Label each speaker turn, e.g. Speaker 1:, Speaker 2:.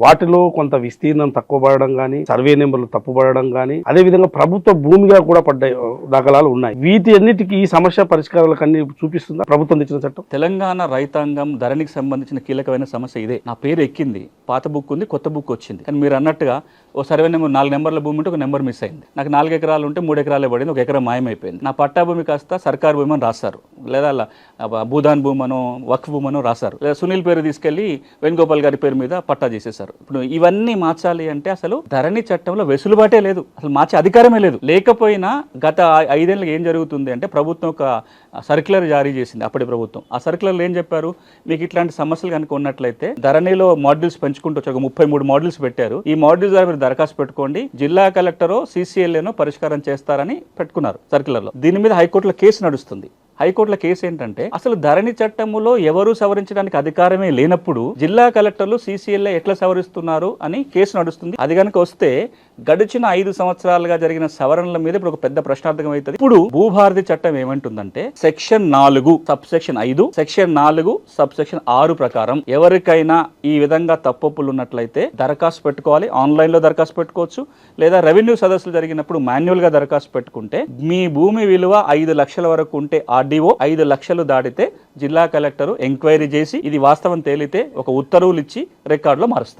Speaker 1: వాటిలో కొంత విస్తీర్ణం తక్కువ పడడం కానీ, సర్వే నెంబర్లు తప్పుపడడం కానీ, అదే విధంగా ప్రభుత్వ భూమిగా కూడా పడ్డ దాఖలాలు ఉన్నాయి. వీటి అన్నిటికీ ఈ సమస్య పరిష్కారాలకు అన్ని చూపిస్తుందా ప్రభుత్వం తెచ్చిన చట్టం?
Speaker 2: తెలంగాణ రైతాంగం ధరణికి సంబంధించిన కీలకమైన సమస్య ఇదే. నా పేరు ఎక్కింది, పాత బుక్ ఉంది, కొత్త బుక్ వచ్చింది. కానీ మీరు అన్నట్టుగా ఓ సర్వే నెంబర్ 4 నెంబర్ల భూమి ఉంటే ఒక నెంబర్ మిస్ అయింది. నాకు 4 ఎకరాలు ఉంటే 3 ఎకరాలే పడింది, 1 ఎకరం మాయమైపోయింది. నా పట్టా భూమి కాస్త సర్కారు భూమి అని రాస్తారు, లేదా భూదాన్ భూమనో వక్ఫ్ భూమనో రాస్తారు, లేదా సునీల్ పేరు తీసుకెళ్లి వేణుగోపాల్ గారి పేరు మీద పట్టా చేసేసారు. ఇప్పుడు ఇవన్నీ మార్చాలి అంటే అసలు ధరణి చట్టంలో వెసులుబాటే లేదు, అసలు మార్చే అధికారమే లేదు. లేకపోయినా గత 5 ఏళ్ళకి ఏం జరుగుతుంది అంటే ప్రభుత్వం ఒక సర్క్యులర్ జారీ చేసింది. అప్పటి ప్రభుత్వం ఆ సర్క్యులర్లో ఏం చెప్పారు, మీకు ఇట్లాంటి సమస్యలు కనుక ఉన్నట్లయితే ధరణిలో మాడ్యూల్స్ పెంచుకుంటూ వచ్చి ఒక 33 మాడ్యూల్స్ పెట్టారు. ఈ మాడ్యూల్స్ ద్వారా మీరు దరఖాస్తు పెట్టుకోండి, జిల్లా కలెక్టరో CCLAనో పరిష్కారం చేస్తారని పెట్టుకున్నారు సర్క్యులర్లో. దీని మీద హైకోర్టులో కేసు నడుస్తుంది. హైకోర్టుల కేసు ఏంటంటే అసలు ధరణి చట్టములో ఎవరు సవరించడానికి అధికారమే లేనప్పుడు జిల్లా కలెక్టర్లు CCLA ఎట్లా సవరిస్తున్నారు అని కేసు నడుస్తుంది. అది కనుక వస్తే గడిచిన 5 సంవత్సరాలుగా జరిగిన సవరణల మీద ఇప్పుడు ఒక పెద్ద ప్రశ్నార్థకం అవుతుంది. ఇప్పుడు భూభారతి చట్టం ఏమంటుందంటే సెక్షన్ 4 సబ్సెక్షన్ 5 సెక్షన్ 4 సబ్సెక్షన్ 6 ప్రకారం ఎవరికైనా ఈ విధంగా తప్పులు ఉన్నట్లయితే దరఖాస్తు పెట్టుకోవాలి. ఆన్లైన్లో దరఖాస్తు పెట్టుకోవచ్చు, లేదా రెవెన్యూ సదస్సులు జరిగినప్పుడు మాన్యువల్గా దరఖాస్తు పెట్టుకుంటే మీ భూమి విలువ 5 లక్షల వరకు ఉంటే RDO 5 లక్షలు దాటితే జిల్లా కలెక్టర్ ఎంక్వైరీ చేసి ఇది వాస్తవం తేలితే ఒక ఉత్తర్వులు ఇచ్చి రికార్డులో మారుస్తారు.